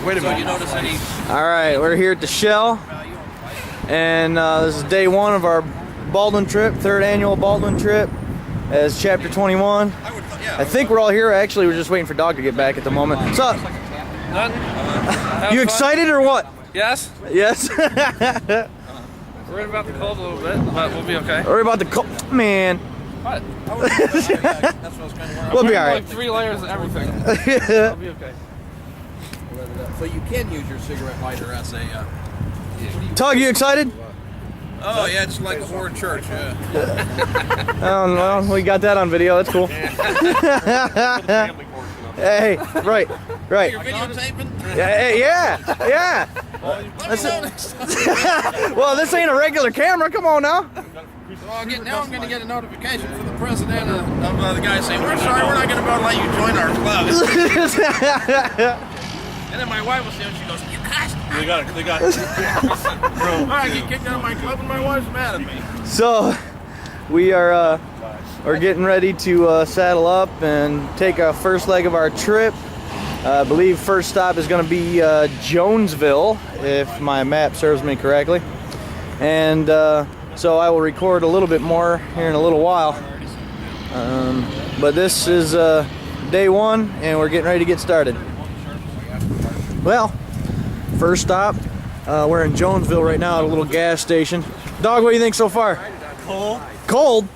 Wait a minute. You notice any? All right, we're here at the Shell, and this is day one of our Baldwin trip, third annual Baldwin trip, as chapter 21. I think we're all here. Actually, we're just waiting for Dog to get back at the moment. What's up? You excited or what? Yes. Yes. Worried about the cold a little bit, but we'll be okay. Worried about the cold, man. What? We'll be all right. Like 3 layers of everything. I'll be okay. So you can use your cigarette lighter as a... Tug, you excited? Oh yeah, just like a whore in church, yeah. Oh no, we got that on video. That's cool. Hey, right. You're videotaping? Yeah. Well, this ain't a regular camera. Come on now. Well, now I'm going to get a notification from the president of the guy saying, "We're sorry, we're not going to be able to let you join our club." And then my wife will see it, and she goes, "You guys." They got. I get kicked out of my club, and my wife's mad at me. So, we're getting ready to saddle up and take our first leg of our trip. I believe first stop is going to be Jonesville, if my map serves me correctly. And so I will record a little bit more here in a little while. But this is day one, and we're getting ready to get started. Well, first stop, we're in Jonesville right now at a little gas station. Dog, what do you think so far? Cold. Cold?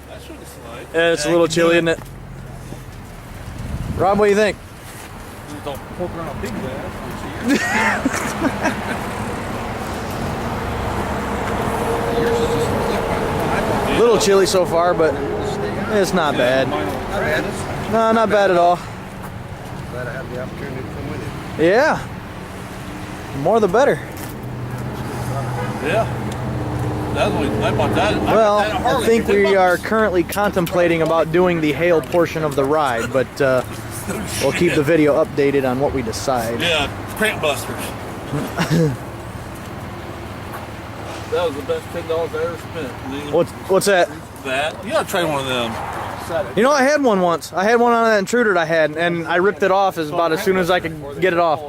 Yeah, it's a little chilly, isn't it? Rob, what do you think? Don't poke around a pig ass. A little chilly so far, but it's not bad. No, not bad at all. Glad I had the opportunity to come with you. Yeah. The more the better. Yeah. Well, I think we are currently contemplating about doing the hail portion of the ride, but we'll keep the video updated on what we decide. Yeah, cramp busters. That was the best $10 I ever spent. What's that? That? You gotta try one of them. You know, I had one once. I had one on that intruder that I had, and I ripped it off about as soon as I could get it off.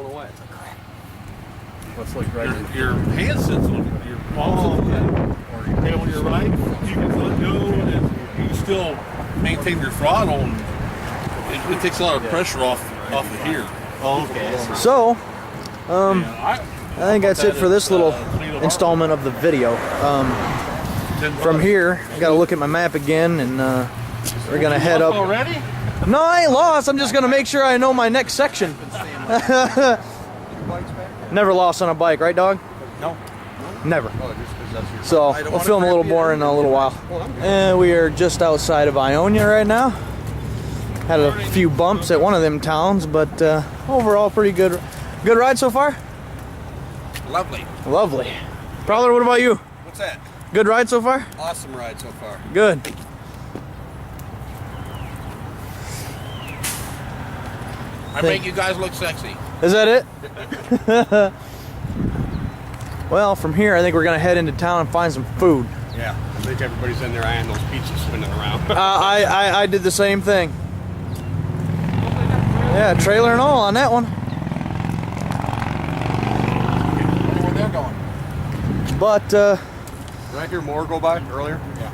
What's like right your hand sensitive, your palm sensitive, or your tail on your right, you can let go and you still maintain your throttle. And it takes a lot of pressure off of here. Oh, okay. So, I think that's it for this little installment of the video. From here, I gotta look at my map again, and we're gonna head up. Already? No, I ain't lost. I'm just gonna make sure I know my next section. Never lost on a bike, right, Dog? No. Never. So we'll film a little more in a little while. And we are just outside of Ionia right now. Had a few bumps at one of them towns, but overall pretty good. Good ride so far? Lovely. Lovely. Prowler, what about you? What's that? Good ride so far? Awesome ride so far. Good. I make you guys look sexy. Is that it? Well, from here, I think we're gonna head into town and find some food. Yeah, I think everybody's in there eyeing those pizzas spinning around. I did the same thing. Yeah, trailer and all on that one. Where they're going. But Did I hear more go by earlier? Yeah.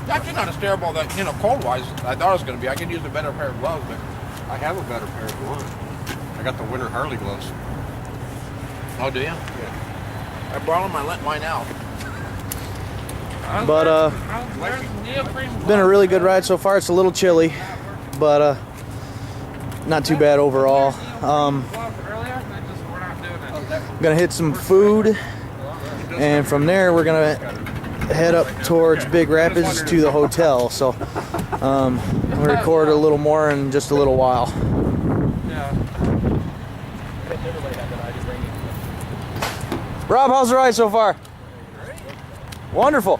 It's actually not as terrible that, cold-wise, I thought it was going to be. I could use a better pair of gloves, but... I have a better pair of gloves. I got the winter Harley gloves. Oh, do you? Yeah. I brought mine out. But been a really good ride so far. It's a little chilly, but not too bad overall. Gonna hit some food, and from there we're gonna head up towards Big Rapids to the hotel. So we'll record a little more in just a little while. Rob, how's the ride so far? Wonderful.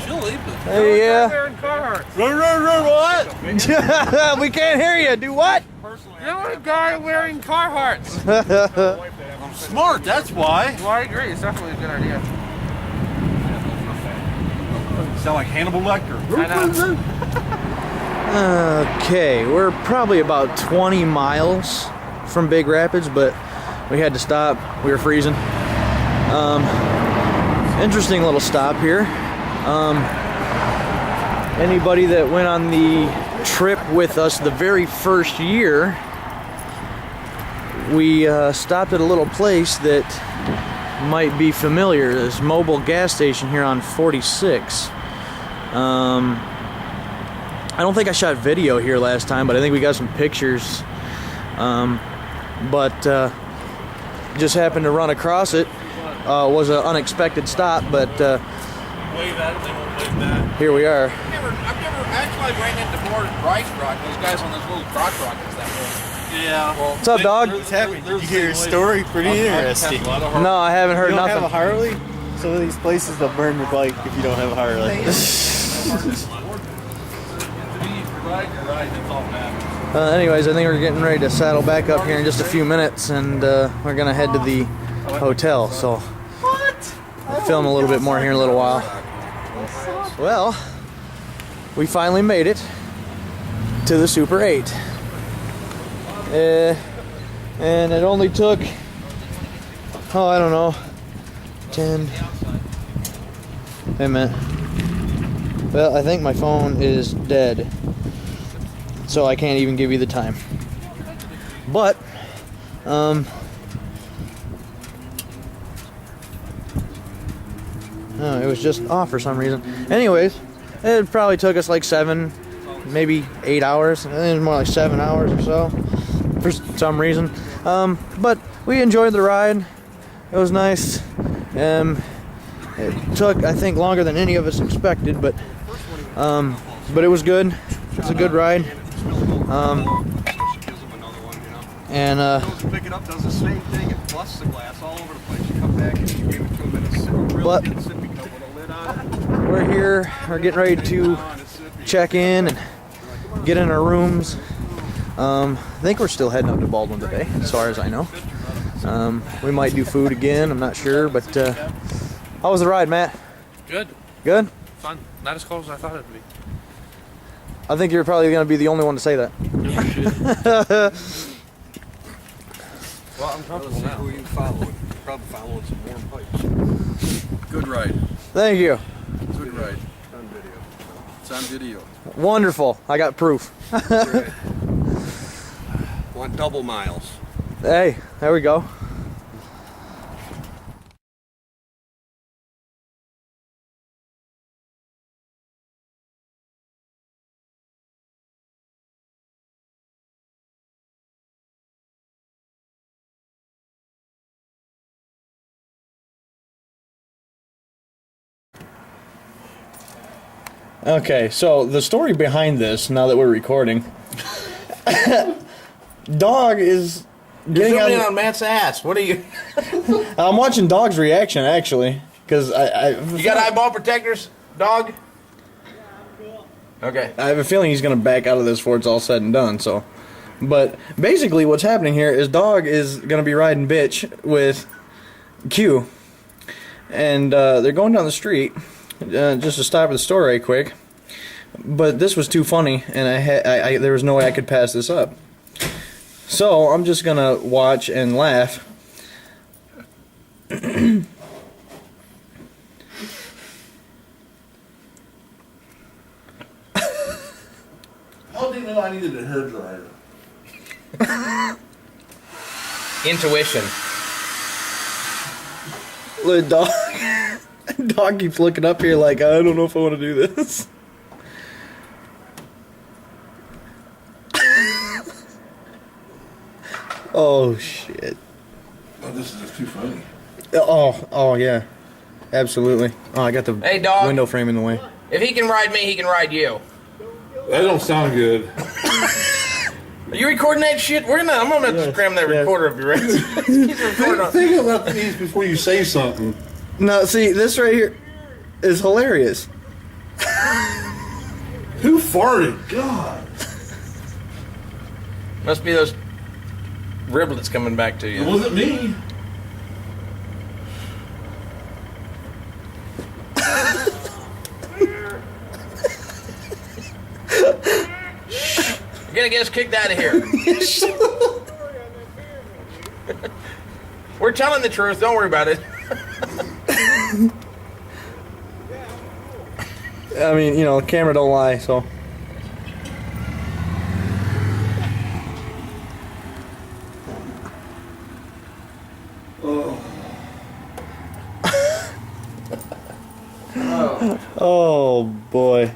Chilly, but Yeah. what? We can't hear you. Do what? You're a guy wearing Carhartts. I'm smart, that's why. Well, I agree. It's definitely a good idea. Sound like Hannibal Lecter. I know. Okay, we're probably about 20 miles from Big Rapids, but we had to stop. We were freezing. Interesting little stop here. Anybody that went on the trip with us the very first year, we stopped at a little place that might be familiar. This mobile gas station here on 46. I don't think I shot video here last time, but I think we got some pictures. Just happened to run across it. Was an unexpected stop, but Wave at it, they won't wave back. here we are. I've never actually ran into more rice rock. Those guys on those little crotch rockets that way. Yeah. Well, What's up, dog? What's happening? Did you hear a story? Pretty interesting. No, I haven't heard You don't nothing. have a Harley? Some of these places they'll burn your bike if you don't have a Harley. Anyways, I think we're getting ready to saddle back up here in just a few minutes, and we're gonna head to the hotel. So, I'll film a little bit more here in a little while. Well, we finally made it to the Super 8, and it only took, I don't know, 10. Wait a minute. Well, I think my phone is dead, so I can't even give you the time. But, oh, it was just off for some reason. Anyways, it probably took us like 7, maybe 8 hours. I think it was more like 7 hours or so, for some reason. But we enjoyed the ride. It was nice. It took, I think, longer than any of us expected, but it was good. It was a good ride. And Pick it up, does the same thing, it busts the glass all over the place. You come back and you give it to him, and it's real But- good sippy cup with a lid on it. we're here. We're getting ready to check in and get in our rooms. I think we're still heading up to Baldwin today, as far as I know. We might do food again. I'm not sure, but how was the ride, Matt? Good. Good? Fun. Not as cold as I thought it'd be. I think you're probably going to be the only one to say that. Well, I'm comfortable now. Who are you following? Probably following some warm pipes. Good ride. Thank you. Good ride. It's on video. It's on video. Wonderful. I got proof. Great. Want double miles. Hey, there we go. Okay, so the story behind this, now that we're recording, Dog is getting Zoom in out. on Matt's ass. What are you? I'm watching Dog's reaction actually, because You got eyeball protectors, dog? Okay. I have a feeling he's gonna back out of this before it's all said and done. So, but basically, what's happening here is Dog is gonna be riding bitch with Q, and they're going down the street just to stop at the store right quick. But this was too funny, and there was no way I could pass this up. So I'm just gonna watch and laugh. How do you know I needed a hair dryer? Intuition. Look, Dog keeps looking up here like, I don't know if I want to do this. Oh shit. Oh, this is just too funny. Oh yeah. Absolutely. Oh, I got the Hey, dog. window frame in the way. If he can ride me, he can ride you. That don't sound good. Are you recording that shit? I'm gonna have to cram that recorder of yours. He's recording on. Think about these before you say something. No, see, this right here is hilarious. Who farted? God. Must be those riblets coming back to It you. wasn't me. You're gonna get us kicked out of here. We're telling the truth. Don't worry about it. I mean, you know, the camera don't lie, so. Oh boy.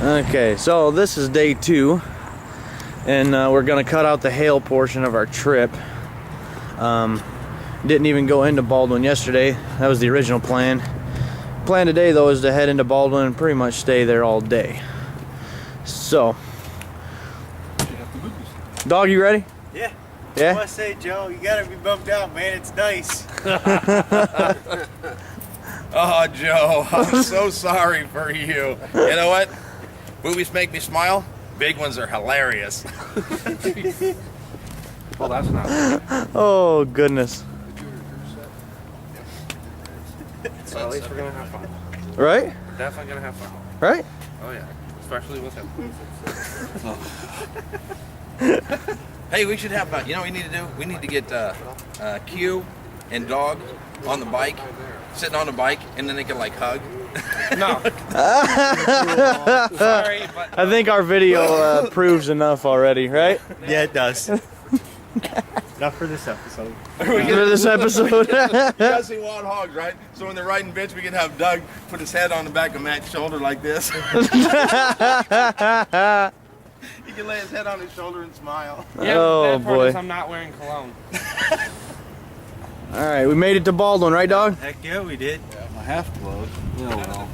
Okay, so this is day 2, and we're gonna cut out the hail portion of our trip. Didn't even go into Baldwin yesterday. That was the original plan. Plan today though is to head into Baldwin and pretty much stay there all day. So, dog, you ready? Yeah. Yeah? I must say, Joe, you gotta be bummed out, man. It's nice. Oh, Joe, I'm so sorry for you. You know what? Movies make me smile. Big ones are hilarious. Well, that's not. Oh goodness. So at least we're gonna have fun. Right? We're definitely gonna have fun. Right? Oh yeah, especially with him. Hey, we should have, you know what we need to do? We need to get Q and Dog on the bike, sitting on the bike, and then they can like hug. No. Sorry, but I think our video proves enough already, right? Yeah, it does. Not for this episode. For this episode. You guys see wild hogs, right? So when they're riding bitch, we can have Doug put his head on the back of Matt's shoulder like this. He can lay his head on his shoulder and smile. yeah, Oh, the bad part boy. is I'm not wearing cologne. Alright, we made it to Baldwin, right, dog? Heck yeah, we did. My half gloves. Well.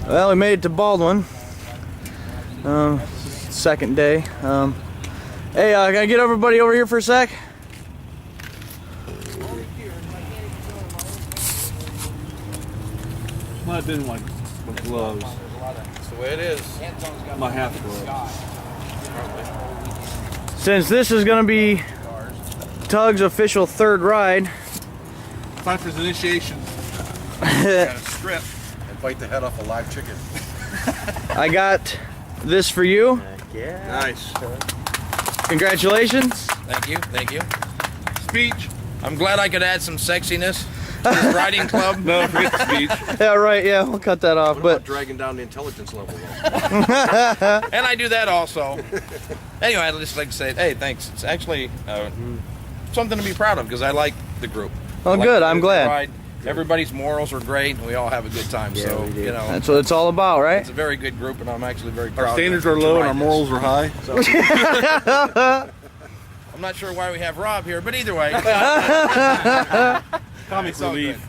Well, we made it to Baldwin. Second day. Hey, can I get everybody over here for a sec? I didn't like my gloves. That's the way it is. My half gloves. Since this is going to be Tug's official third ride, Time for his initiation. Got a strip. And bite the head off a live chicken. I got this for you. Yeah. Nice. Congratulations. Thank you, thank you. Speech. I'm glad I could add some sexiness to this riding club. No, forget the speech. Yeah, right, yeah, we'll cut that off. What But about dragging down the intelligence level though? And I do that also. Anyway, I'd just like to say, hey, thanks. It's actually something to be proud of because I like the group. Oh, I like good, the I'm group glad. ride. Everybody's morals are great, and we all have a good time. Yeah, so, we do. you know, that's what it's all about, right? it's a very good group, and I'm actually very proud. Our standards to are low and ride our this. morals are high. I'm not sure why we have Rob here, but either way. Comic It's all relief.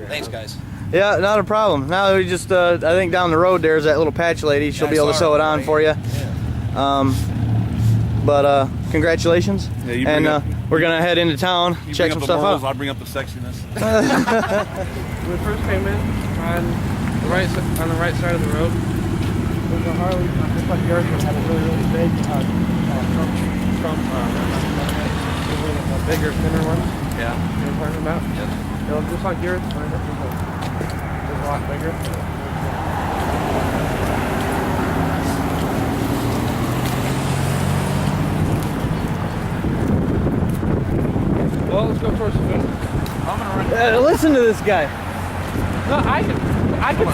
Thanks, guys. Yeah, not a problem. Now we just, I think down the road there's that little patch lady. She'll Yeah, be I able to saw sew her it on already. for you. Yeah. But congratulations. Yeah, you And bring up- we're gonna head into town, You check bring some up the stuff morals, out. I'll bring up the sexiness. When we first came in on the right side of the road, there was a Harley, just like yours, that had a really, really big Trump, a bigger, thinner one. Yeah. You know what I'm talking about? Yes. It was just like yours, but it was a lot bigger. Well, let's go towards the food. I'm going to run. Listen to this guy. No, I can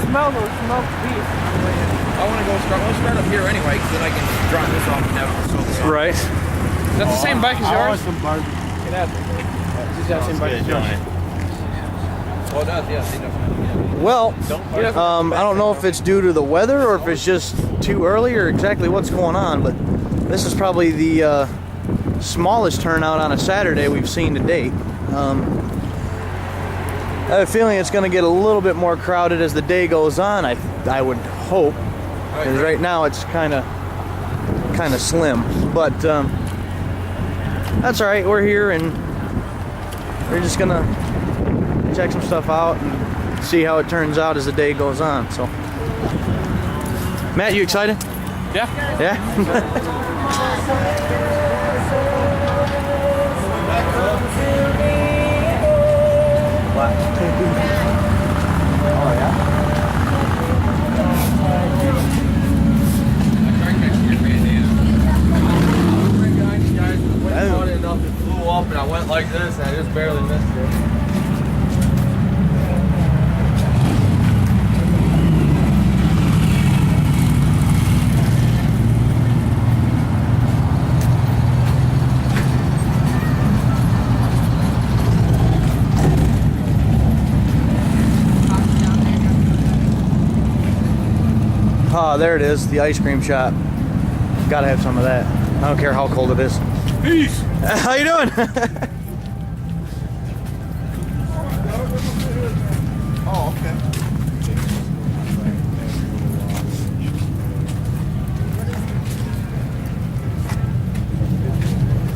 smell the smoked beef. I want to go start. Let's start up here anyway, so then I can drop this off and have it sold. Right. That's the same bike as yours. some barbecue. It has. It's the same bike as yours. Oh, it does, yes. He does. Well, I don't know if it's due to the weather or if it's just too early or exactly what's going on, but this is probably the smallest turnout on a Saturday we've seen to date. I have a feeling it's going to get a little bit more crowded as the day goes on. I would hope, because right now it's kind of slim. But that's all right. We're here and we're just gonna check some stuff out and see how it turns out as the day goes on. So, Matt, you excited? Yeah. Yeah. went like this and I just barely missed it. Oh, there it is, the ice cream shop. Gotta have some of that. I don't care how cold it is. Peace. How you doing? Oh,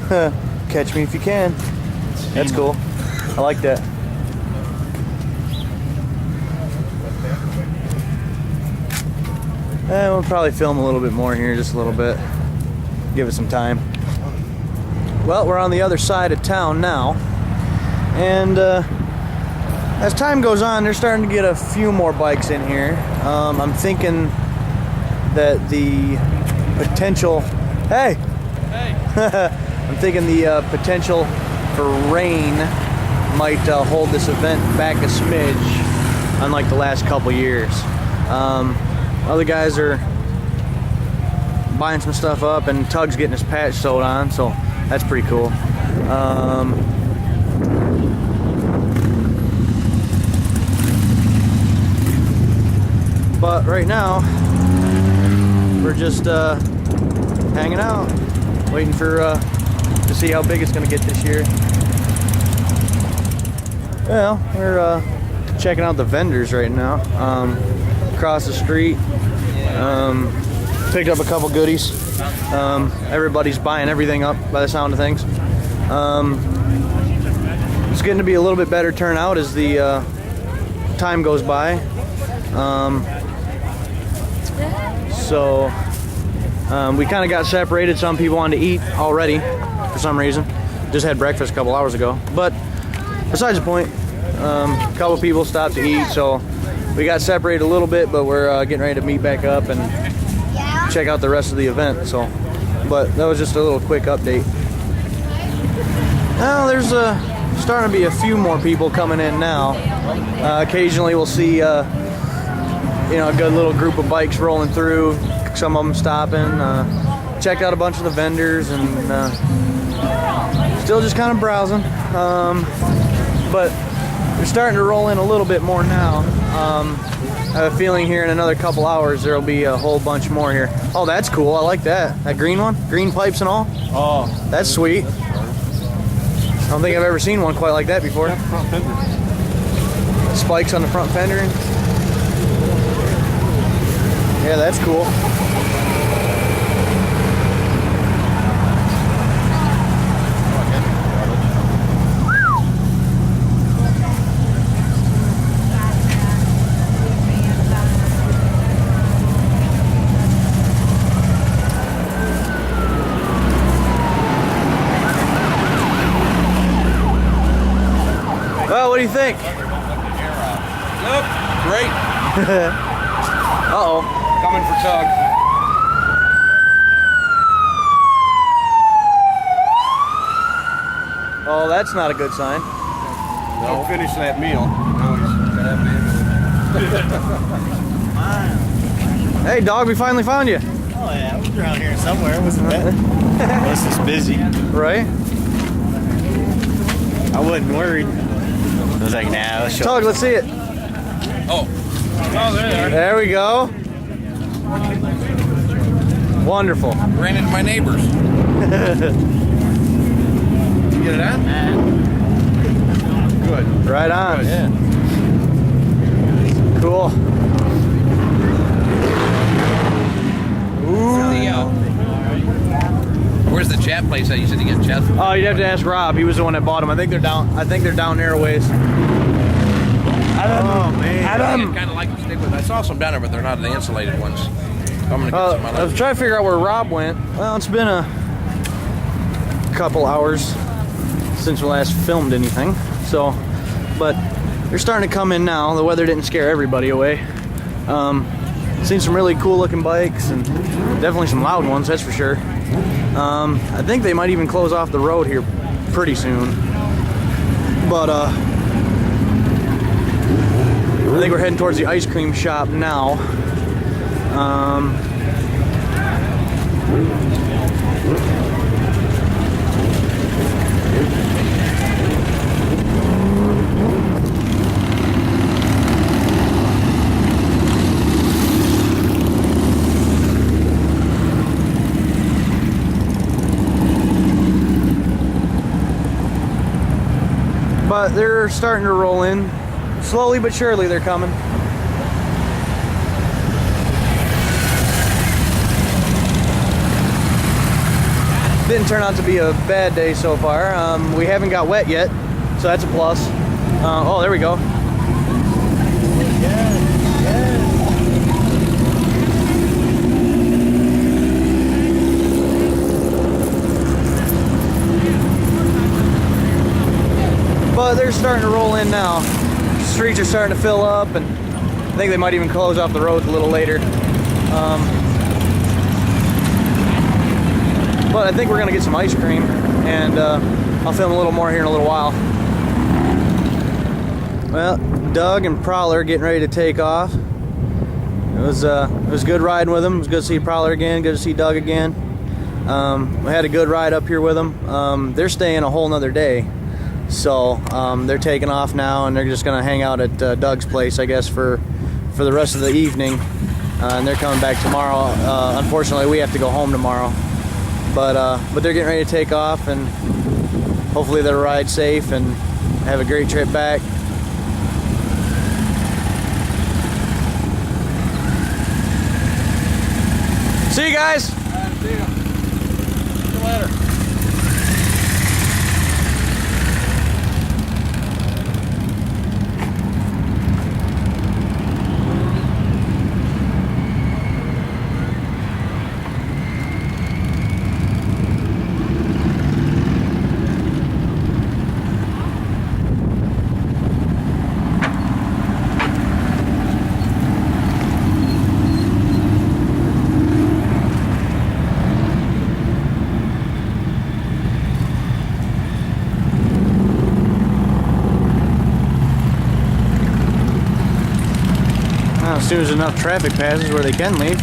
okay. Catch me if you can. That's cool. I like that. We'll probably film a little bit more here, just a little bit. Give it some time. Well, we're on the other side of town now. And as time goes on, they're starting to get a few more bikes in here. I'm thinking that the potential... Hey! I'm thinking the potential for rain might hold this event back a smidge, unlike the last couple years. Other guys are buying some stuff up, and Tug's getting his patch sewed on, so that's pretty cool. But right now, we're just hanging out, waiting for to see how big it's going to get this year. Well, we're checking out the vendors right now. Across the street, picked up a couple goodies. Everybody's buying everything up by the sound of things. It's getting to be a little bit better turnout as the time goes by. So we kind of got separated. Some people wanted to eat already for some reason. Just had breakfast a couple hours ago. But besides the point, a couple people stopped to eat, so we got separated a little bit, but we're getting ready to meet back up and check out the rest of the event. So, but that was just a little quick update. Now there's starting to be a few more people coming in now. Occasionally we'll see you know, a good little group of bikes rolling through. Some of them stopping. Checked out a bunch of the vendors and still just kind of browsing. But they're starting to roll in a little bit more now. I have a feeling here in another couple hours there'll be a whole bunch more here. Oh, that's cool. I like that. That green one? Green pipes and all? Oh, that's sweet. I don't think I've ever seen one quite like that before. Front fender. Spikes on the front fender. Yeah, that's cool. Well, what do you think? Nope. Great. Uh-oh. Coming for Tug. Oh, that's not a good sign. Don't finish that meal. Now he's gonna have Hey, dog, we finally found you. Oh yeah, I was around here somewhere, wasn't that? Unless it's busy. Right? I wasn't worried. I was like, nah, let's show Tug, let's see it. Oh. Oh, there they are. There we go. Wonderful. Ran into my neighbors. You get it on? Good. Right on. Yeah. Cool. Where's the chat place that you said you get chat from? Oh, you'd have to ask Rob. He was the one that bought them. I think they're down there a ways. Oh man. I kind of like to stick with. I saw some down there, but they're not the insulated ones. I'm gonna get some. I was trying to figure out where Rob went. Well, it's been a couple hours since we last filmed anything. So, but they're starting to come in now. The weather didn't scare everybody away. Seen some really cool looking bikes and definitely some loud ones, that's for sure. I think they might even close off the road here pretty soon. But I think we're heading towards the ice cream shop now. But they're starting to roll in. Slowly but surely they're coming. Didn't turn out to be a bad day so far. We haven't got wet yet, so that's a plus. Oh, there we go. But they're starting to roll in now. Streets are starting to fill up, and I think they might even close off the roads a little later. But I think we're gonna get some ice cream, and I'll film a little more here in a little while. Well, Doug and Prowler getting ready to take off. It was good riding with them. It was good to see Prowler again. Good to see Doug again. We had a good ride up here with them. They're staying a whole nother day, so they're taking off now, and they're just gonna hang out at Doug's place, I guess, for the rest of the evening. And they're coming back tomorrow. Unfortunately, we have to go home tomorrow. But they're getting ready to take off, and hopefully they'll ride safe and have a great trip back. See you guys. See you. See you later. As soon as enough traffic passes where they can leave.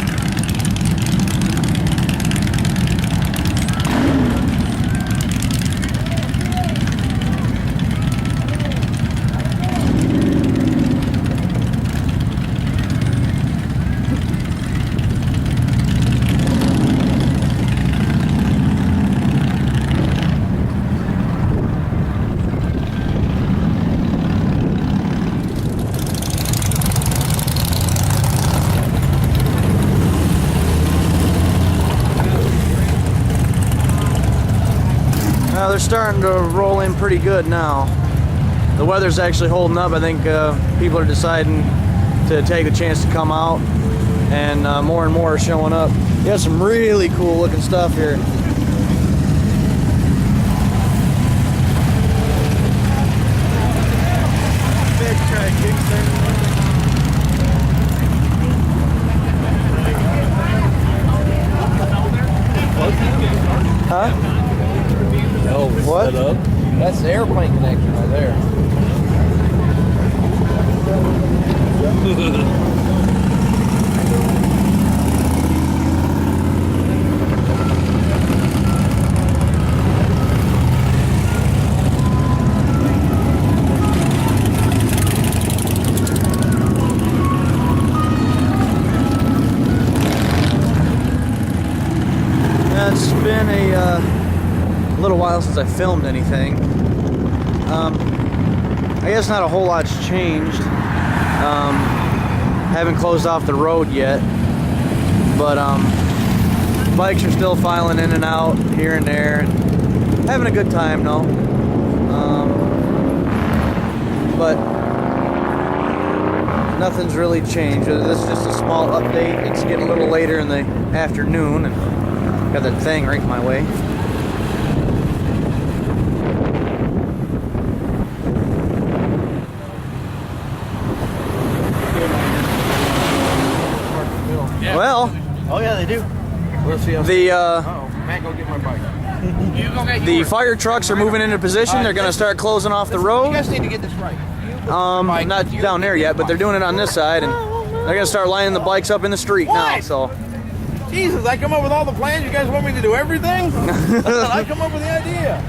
They're starting to roll in pretty good now. The weather's actually holding up. I think people are deciding to take the chance to come out, and more are showing up. You have some really cool looking stuff here. Big track, Huh? Oh, What? That's the airplane connection right there. It's been a little while since I filmed anything. I guess not a whole lot's changed. Haven't closed off the road yet, but bikes are still filing in and out here and there, and having a good time though. But nothing's really changed. This is just a small update. It's getting a little later in the afternoon, and got that thing right in my way. Yeah. Well, Oh yeah, they do. We'll see how the oh, Matt, go get my bike. You go get The yours. fire trucks are moving into position. They're gonna start closing off the You road. guys need to get this right. Not down there yet, but they're doing it on this side, and they're gonna start lining the bikes up in the street now. What? So Jesus, I come up with all the plans. You guys want me to do everything? I come up with the idea.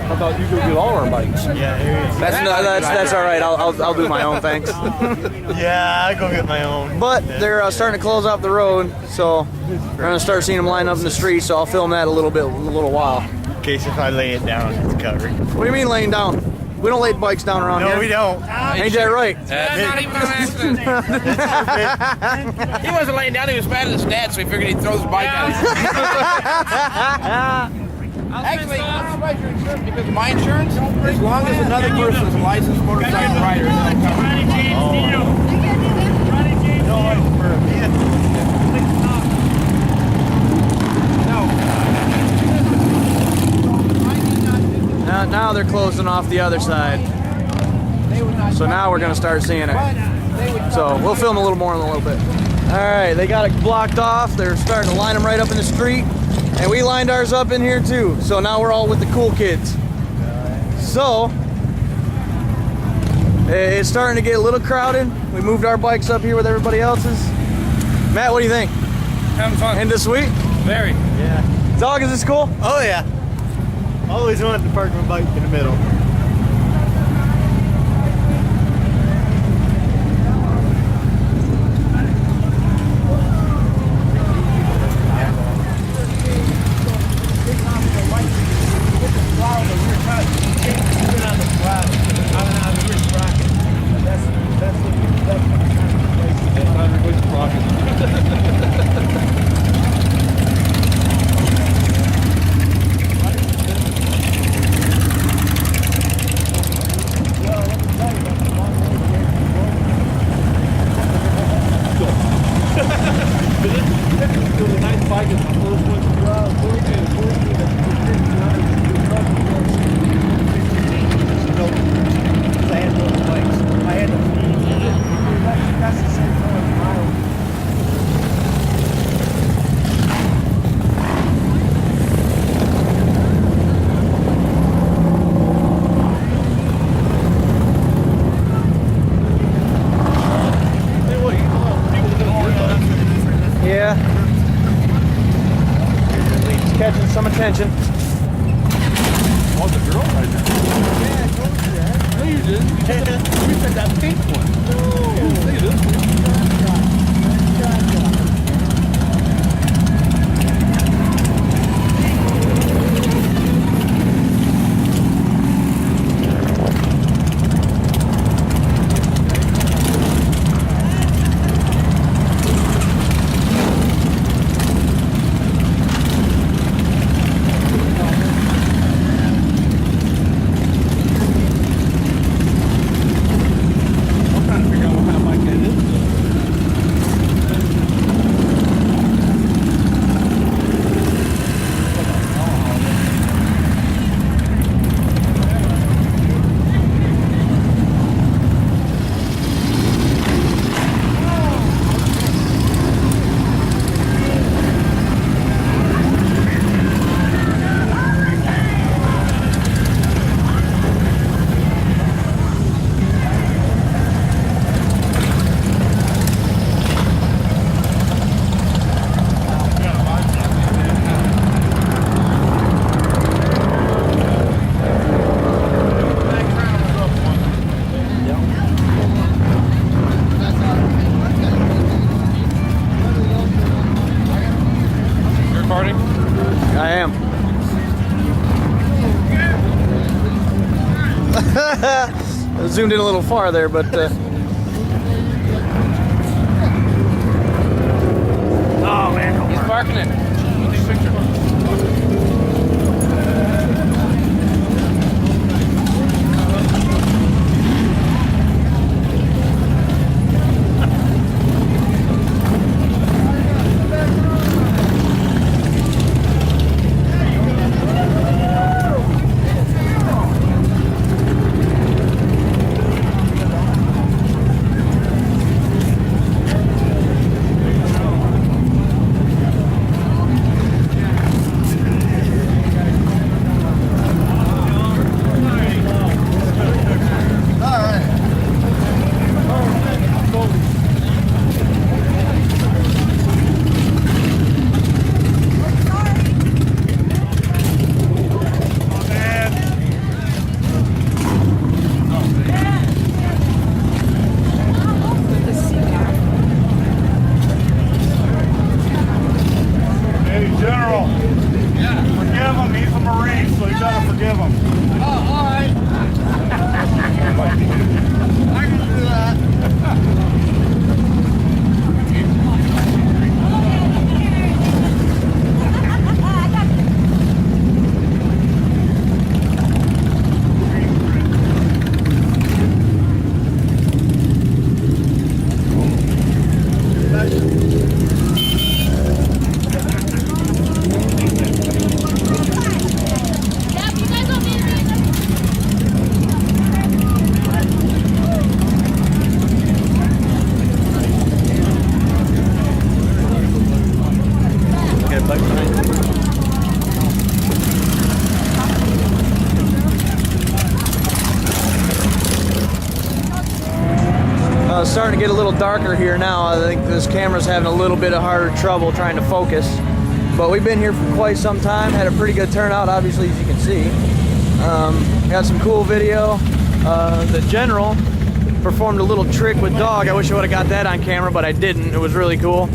How about you go get all our bikes? Yeah, here he is. that's all right. I'll do my own, thanks. Yeah, I go get my own. But they're starting to close off the road, so we're gonna start seeing them line up in the street. So I'll film that a little while. In case if I lay it down, it's covered. What do you mean laying down? We don't lay bikes down around here. No, we don't. Ain't that right? That's not even an accident. He wasn't laying down. He was mad at the stats, so he figured he'd throw his bike out. Actually, I'm surprised your insurance because my insurance, as long as another person is a licensed motorcycle rider, it's not covered. No, for a vehicle. Now they're closing off the other side. So now we're gonna start seeing it. So we'll film a little more in a little bit. All right, they got it blocked off. They're starting to line them right up in the street. And we lined ours up in here too. So now we're all with the cool kids. So it's starting to get a little crowded. We moved our bikes up here with everybody else's. Matt, what do you think? Having fun. Ain't this sweet? Very. Yeah. Dog, is this cool? Oh, yeah. Always wanted to park my bike in the middle. Yeah. It's catching some attention. Oh, the girl right there. Yeah, I told you that. No, you didn't. You said that pink one. No. You didn't say this one. I am. I zoomed in a little far there, but Oh man, he's barking it. Take a picture. It's starting to get a little darker here now. I think this camera's having a little bit of harder trouble trying to focus. But we've been here for quite some time. Had a pretty good turnout, obviously, as you can see. Got some cool video. The general performed a little trick with dog. I wish I would have got that on camera, but I didn't. It was really cool.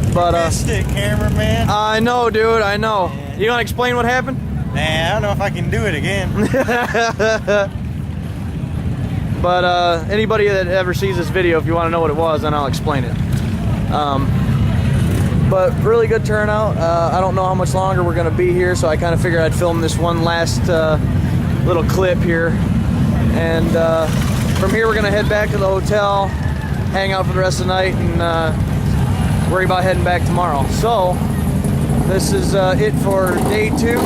Missed it, cameraman. I know, dude. I know. Yeah. You gonna explain what happened? Nah, I don't know if I can do it again. But anybody that ever sees this video, if you want to know what it was, then I'll explain it. But really good turnout. I don't know how much longer we're gonna be here, so I kind of figured I'd film this one last little clip here. And from here, we're gonna head back to the hotel, hang out for the rest of the night, and worry about heading back tomorrow. So this is it for day 2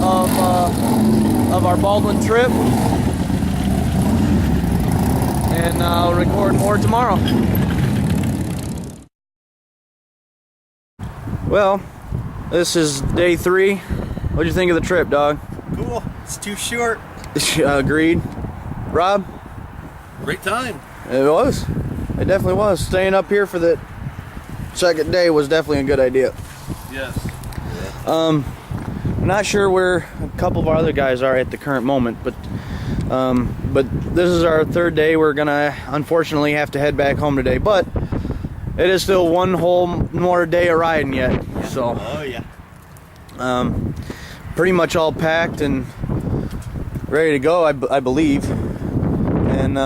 of our Baldwin trip, and I'll record more tomorrow. Well, this is day 3. What'd you think of the trip, dog? Cool. It's too short. Agreed. Rob? Great time. It was. It definitely was. Staying up here for the second day was definitely a good idea. Yes. I'm not sure where a couple of our other guys are at the current moment, but this is our 3rd day. We're gonna unfortunately have to head back home today, but it is still one whole more day of riding yet. So Oh yeah. pretty much all packed and ready to go, I believe. And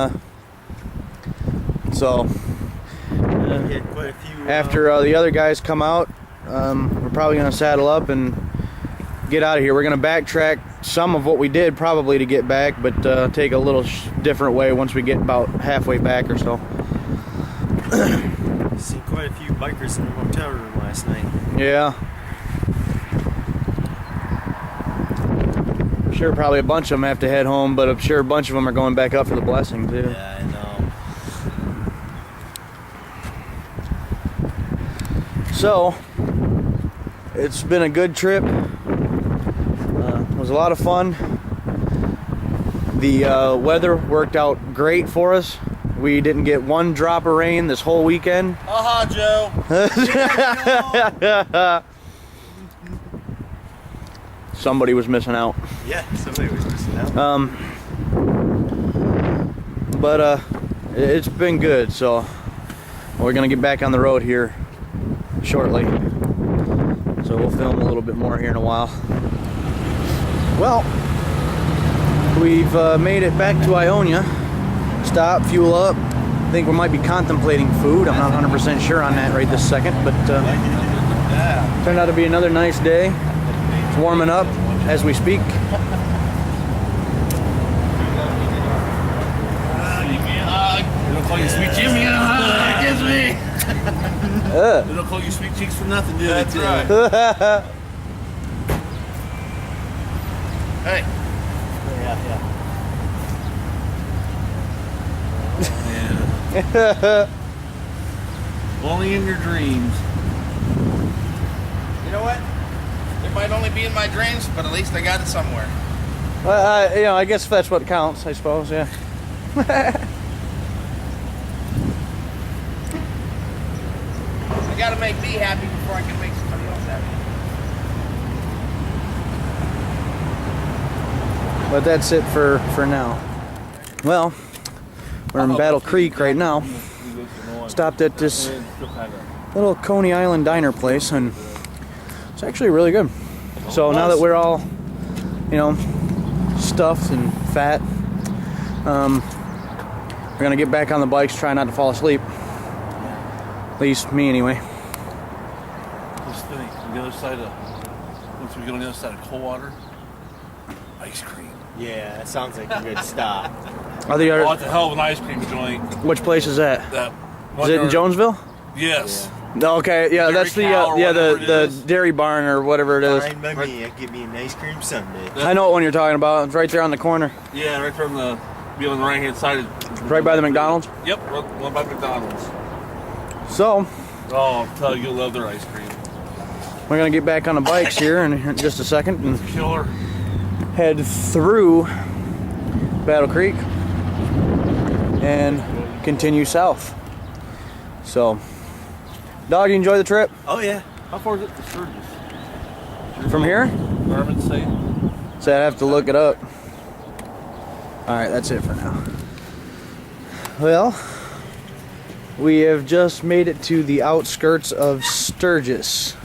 so We had quite a few. after the other guys come out, we're probably gonna saddle up and get out of here. We're gonna backtrack some of what we did probably to get back, but take a little different way once we get about halfway back or so. Seen quite a few bikers in the hotel room last night. Yeah. I'm sure probably a bunch of them have to head home, but I'm sure a bunch of them are going back up for the blessing too. Yeah, I know. So, it's been a good trip. It was a lot of fun. The weather worked out great for us. We didn't get one drop of rain this whole weekend. Joe. Somebody was missing out. Yeah, somebody was missing out. But it's been good, so we're gonna get back on the road here shortly. So we'll film a little bit more here in a while. Well, we've made it back to Ionia. Stop, fuel up. I think we might be contemplating food. I'm not 100% sure on that right this second, but turned out to be another nice day. It's warming up as we speak. They don't call you sweet cheeks. Give me a hug. Kiss me. They don't call you sweet cheeks for nothing, do they? That's right. Hey. Yeah. Only in your dreams. You know what? It might only be in my dreams, but at least I got it somewhere. You know, I guess that's what counts, I suppose, yeah. I gotta make me happy before I can make somebody else happy. But that's it for now. Well, we're in Battle Creek right now. Stopped at this little Coney Island diner place, and it's actually really good. So now that we're all, you know, stuffed and fat, we're gonna get back on the bikes, try not to fall asleep. At least me, anyway. Just think, on the other side of, once we get on the other side of Coldwater, ice cream. Yeah, that sounds like a good stop. Are the Oh, other, it's a hell of an ice cream joint. which place is that? That Is it in Jonesville? Yes. Okay, yeah, Dairy that's the Cow or whatever it the is. dairy barn or whatever it is. Fine by me. I'd give me an ice cream sundae. I know what one you're talking about. It's right there on the corner, Yeah, right from the, be on the right hand side. right by the McDonald's. Yep, one by McDonald's. So Oh, I'll tell you, you'll love their ice cream. we're gonna get back on the bikes here in just a second and Killer. head through Battle Creek. and continue south. So, dog, you enjoy the trip? Oh yeah. How far is it to Sturgis? From here? Garmin say? So I'd have to look it up. Alright, that's it for now. Well, we have just made it to the outskirts of Sturgis.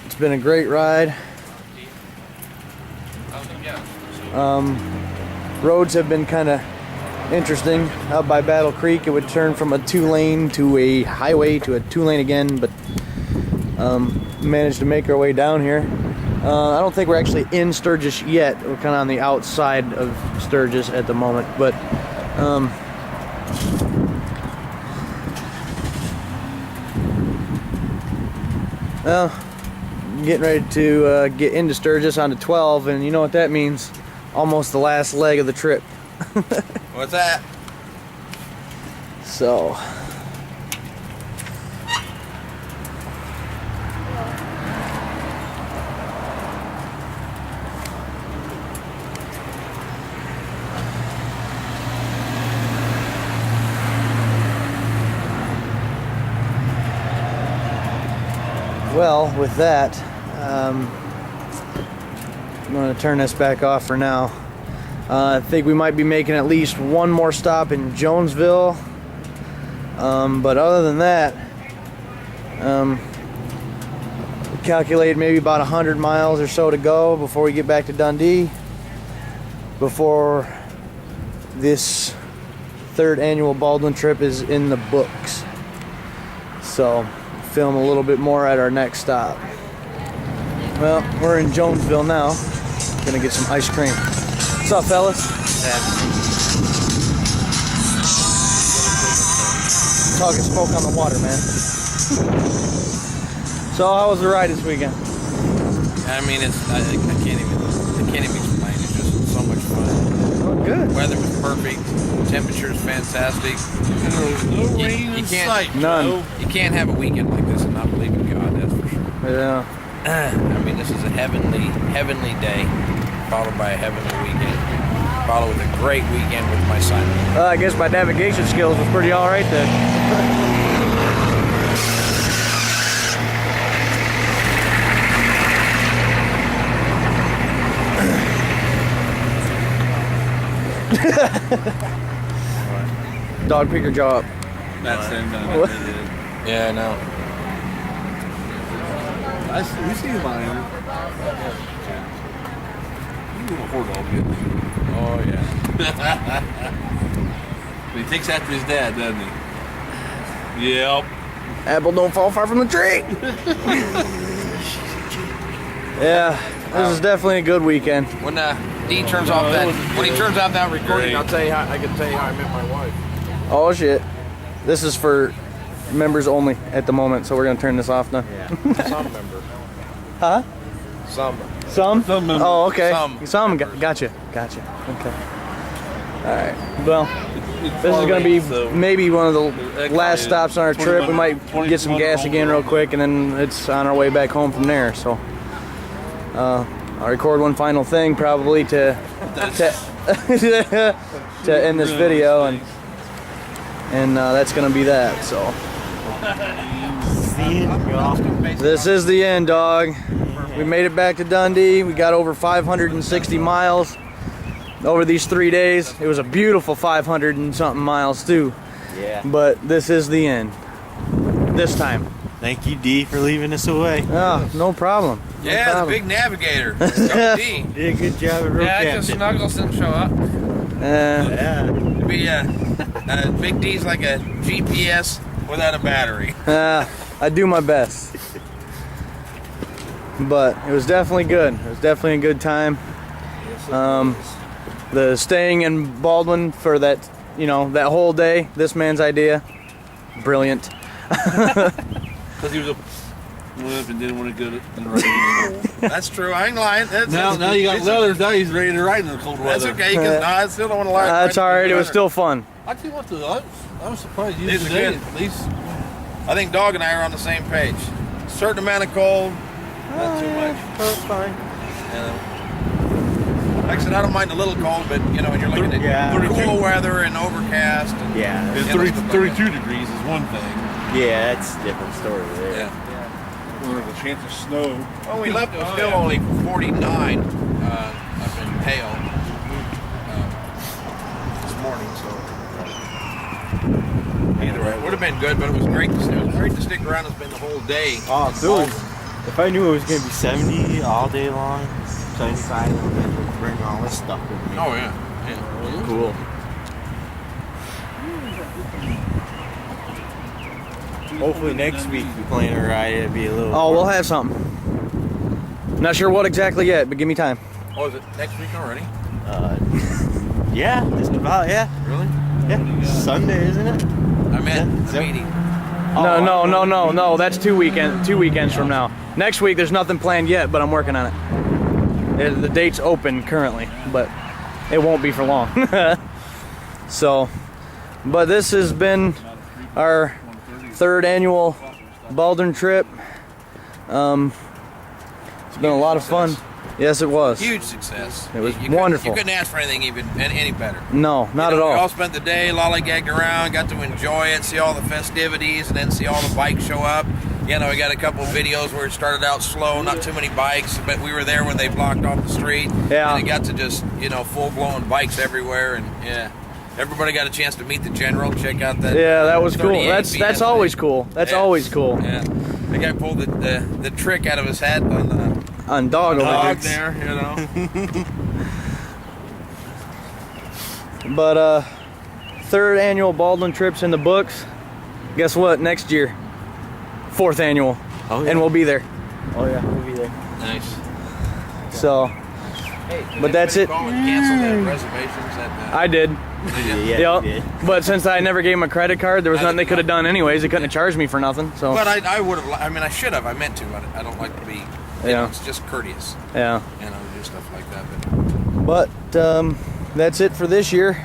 It's been a great ride. Roads have been kind of interesting. Out by Battle Creek, it would turn from a 2-lane to a highway to a 2-lane again, but managed to make our way down here. I don't think we're actually in Sturgis yet. We're kind of on the outside of Sturgis at the moment, but well, getting ready to get into Sturgis onto 12, and you know what that means? Almost the last leg of the trip. What's that? So, well, with that, I'm going to turn this back off for now. I think we might be making at least one more stop in Jonesville, but other than that, calculate maybe about 100 miles or so to go before we get back to Dundee, before this 3rd annual Baldwin trip is in the books. So, film a little bit more at our next stop. Well, we're in Jonesville now. Gonna get some ice cream. What's up, fellas? Talking smoke on the water, man. So, how was the ride this weekend? I mean, I can't even explain. It's just so much fun. Oh, good. Weather was perfect. Temperature's fantastic. There's no rain in can't- sight. None. Joe. You can't have a weekend like this and not believe in God. That's for sure. Yeah. I mean, this is a heavenly day, followed by a heavenly weekend, followed with a great weekend with my son. I guess my navigation skills was pretty all right then. Dog, pick your jaw up. That's him. What? Yeah, I know. We see mine. You little whore dog, didn't you? Oh yeah. He takes after his dad, doesn't he? Yep. Apple don't fall far from the tree. Yeah, this is definitely a good weekend. When D turns off when he turns off that recording, Great. I can tell you how I met my wife. Oh shit. This is for members only at the moment, so we're gonna turn this off now. Yeah, some member. Huh? Some. Some? Some members. Oh, okay. Some. Gotcha. Okay. Alright. Well, this is gonna be maybe one of the last stops on our trip. We might get some gas again real quick, and then it's on our way back home from there. So, I'll record one final thing probably to end this video, and that's gonna be that. So, this is the end, dog. We made it back to Dundee. We got over 560 miles over these 3 days. It was a beautiful 500 and something miles too. Yeah. But this is the end. This time. Thank you, D, for leaving us away. Oh, no problem. No Yeah, problem. the big navigator. D. Did a good job at road Yeah, captain. just Snuggles didn't show up. Yeah. Be Big D's like a GPS without a battery. I do my best. But it was definitely good. It was definitely a good time. The staying in Baldwin for that, that whole day, this man's idea, brilliant. Because he was a went up and didn't want to go to in the rain. That's true. I ain't lying. Now you got leather. Now he's ready to ride in the cold weather. That's okay. Cause I still don't want to lie. That's all right. It was still fun. I tell you what, though, I was surprised you These are today good. at least. I think Dog and I are on the same page. Certain amount of cold, not too much. That's fine. I Like I said, I don't mind a little cold, but you know, when you're looking at cool weather and overcast. And, Yeah. Yeah, 32 degrees is one thing. Yeah, that's a different story there. Yeah. Or the chance of snow. When we left, it was still only 49 up in Hale this morning. So either way, it would have been good, but it was great. It was great to stick around and spend the whole day. Oh, in dude. Baldwin. If I knew it was going to be 70 all day long, 75, I would bring all this stuff with me. Oh yeah. Cool. Hopefully next week we plan to ride. It'll be a little. Oh, we'll have something. Not sure what exactly yet, but give me time. Oh, is it next week already? Yeah, just about. Yeah. Really? Yeah. Sunday, isn't it? I meant the Yeah. meeting. No. That's 2 weekends from now. Next week, there's nothing planned yet, but I'm working on it. The date's open currently, but it won't be for long. So, but this has been our 3rd annual Baldwin trip. It's been a lot of fun. Yes, it was. Huge success. It was You wonderful. couldn't ask for anything even any better. No, not You know, at We all all. spent the day lollygagged around, got to enjoy it, see all the festivities, and then see all the bikes show up. You know, we got a couple videos where it started out slow, not too many bikes, but we were there when they blocked off the street. Yeah. And it got to just, you know, full-blown bikes everywhere, and yeah. Everybody got a chance to meet the general, check out that. Yeah, that was cool. 38 That's BS always thing. cool. That's Yeah. always cool. Yeah. The guy pulled the trick out of his hat on the On dog dog overtakes. there, you know. But 3rd annual Baldwin trips in the books. Guess what? Next year, 4th annual, Oh, yeah. and we'll be there. Oh yeah, we'll be there. Nice. So Hey, But that's it. Call and cancel the reservations at I did. Yeah, Yep. you did. But since I never gave him a credit card, there was nothing they could have done anyways. They couldn't have charged me for nothing. So But I would have. I mean, I should have. I meant to. I don't like to be. You Yeah. know, it's just courteous. yeah. You know, do stuff like that. But But that's it for this year.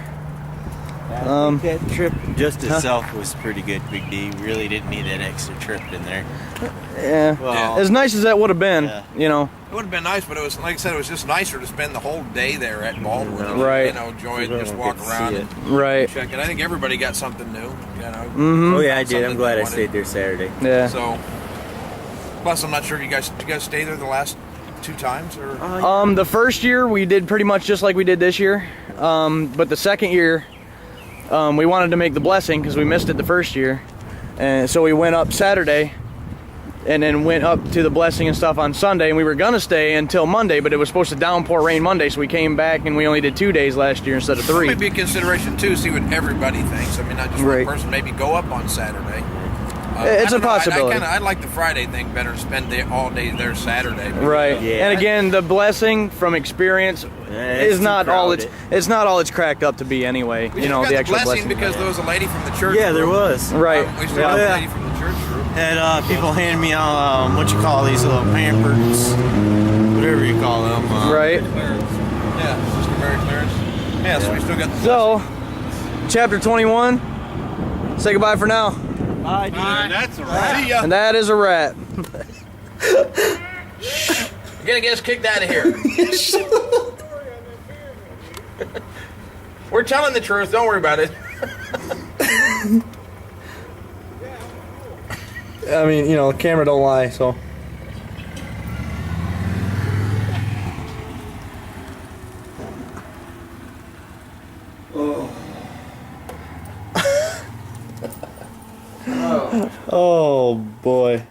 I think that trip just itself was pretty good, Big D. Really didn't need that extra trip in there. Yeah. Well, As nice as that would have been, Yeah. you know. it would have been nice. But it was like I said, it was just nicer to spend the whole day there at Baldwin. And, Right. You know, enjoy it, Everyone just would walk get to around see and Right. check it. I think everybody got something new. You know. Mm-hmm. oh yeah, I did. Something I'm glad they I stayed there Saturday. Yeah. So. Plus, I'm not sure. Did you guys stay there the last 2 times or? The first year we did pretty much just like we did this year. But the second year, we wanted to make the blessing because we missed it the first year. And so we went up Saturday and then went up to the blessing and stuff on Sunday. And we were going to stay until Monday, but it was supposed to downpour rain Monday. So we came back and we only did 2 days last year instead of 3. Maybe a consideration too. See what everybody thinks. I mean, not just Right. one person. Maybe go up on Saturday. It's I a don't know, possibility. I like the Friday thing better. Spend all day there Saturday. Right. Yeah. And again, the blessing from experience it's is too not all crowded. it's not all it's cracked up to be anyway. We You know, got the actual blessing blessing. because there was a lady from the church. Yeah, there group. was. Right. We still have Yeah. a lady from the church group. Had people hand me out what you call these little Pampers, whatever you call them. Right. Clarence. Yeah, Sister Mary Clarence. Yeah, so we still got the So, chapter 21. Say goodbye for now. Bye, dude. And that's a wrap. See ya. And that is a wrap. You're gonna get us kicked out of here. We're telling the truth. Don't worry about it. I mean, you know, the camera don't lie, so. Oh boy.